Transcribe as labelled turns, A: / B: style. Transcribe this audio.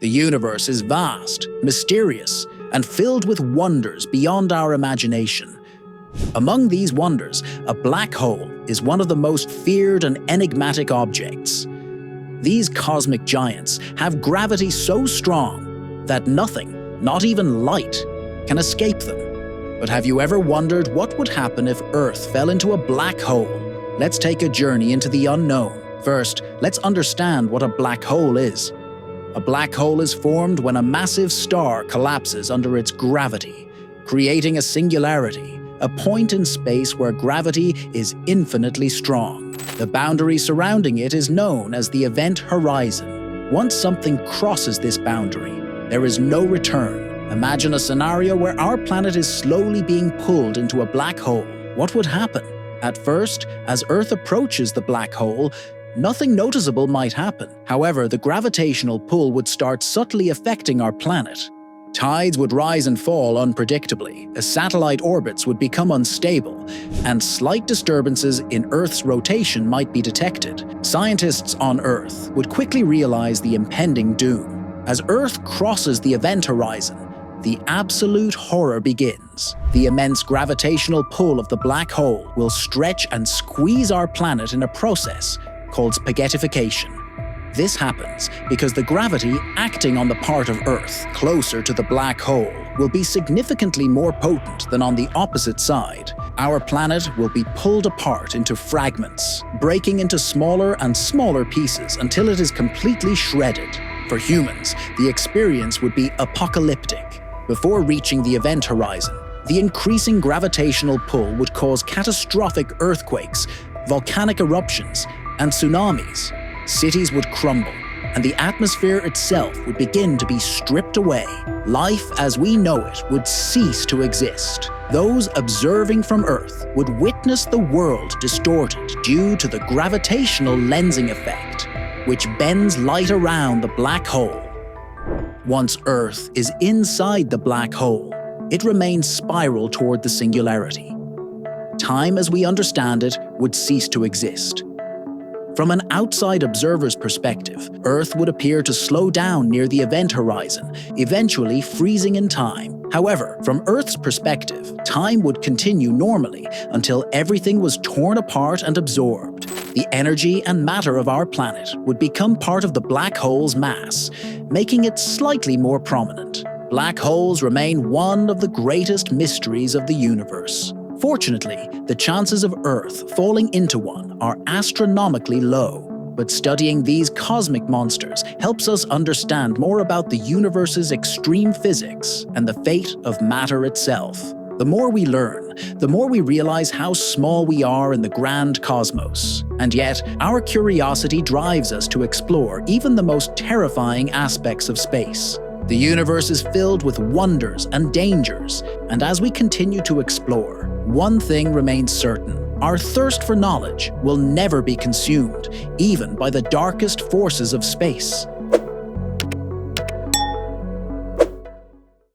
A: The universe is vast, mysterious, and filled with wonders beyond our imagination. Among these wonders, a black hole is one of the most feared and enigmatic objects. These cosmic giants have gravity so strong that nothing, not even light, can escape them. But have you ever wondered what would happen if Earth fell into a black hole? Let's take a journey into the unknown. First, let's understand what a black hole is. A black hole is formed when a massive star collapses under its gravity, creating a singularity, a point in space where gravity is infinitely strong. The boundary surrounding it is known as the event horizon. Once something crosses this boundary, there is no return. Imagine a scenario where our planet is slowly being pulled into a black hole. What would happen? At first, as Earth approaches the black hole, nothing noticeable might happen. However, the gravitational pull would start subtly affecting our planet. Tides would rise and fall unpredictably, as satellite orbits would become unstable, and slight disturbances in Earth's rotation might be detected. Scientists on Earth would quickly realize the impending doom. As Earth crosses the event horizon, the absolute horror begins. The immense gravitational pull of the black hole will stretch and squeeze our planet in a process called spaghettification. This happens because the gravity acting on the part of Earth closer to the black hole will be significantly more potent than on the opposite side. Our planet will be pulled apart into fragments, breaking into smaller and smaller pieces until it is completely shredded. For humans, the experience would be apocalyptic. Before reaching the event horizon, the increasing gravitational pull would cause catastrophic earthquakes, volcanic eruptions, and tsunamis. Cities would crumble, and the atmosphere itself would begin to be stripped away. Life as we know it would cease to exist. Those observing from Earth would witness the world distorted due to the gravitational lensing effect, which bends light around the black hole. Once Earth is inside the black hole, it remains spiral toward the singularity. Time as we understand it would cease to exist. From an outside observer's perspective, Earth would appear to slow down near the event horizon, eventually freezing in time. However, from Earth's perspective, time would continue normally until everything was torn apart and absorbed. The energy and matter of our planet would become part of the black hole's mass, making it slightly more prominent. Black holes remain one of the greatest mysteries of the universe. Fortunately, the chances of Earth falling into one are astronomically low, but studying these cosmic monsters helps us understand more about the universe's extreme physics and the fate of matter itself. The more we learn, the more we realize how small we are in the grand cosmos. And yet, our curiosity drives us to explore even the most terrifying aspects of space. The universe is filled with wonders and dangers, and as we continue to explore, one thing remains certain: our thirst for knowledge will never be consumed, even by the darkest forces of space.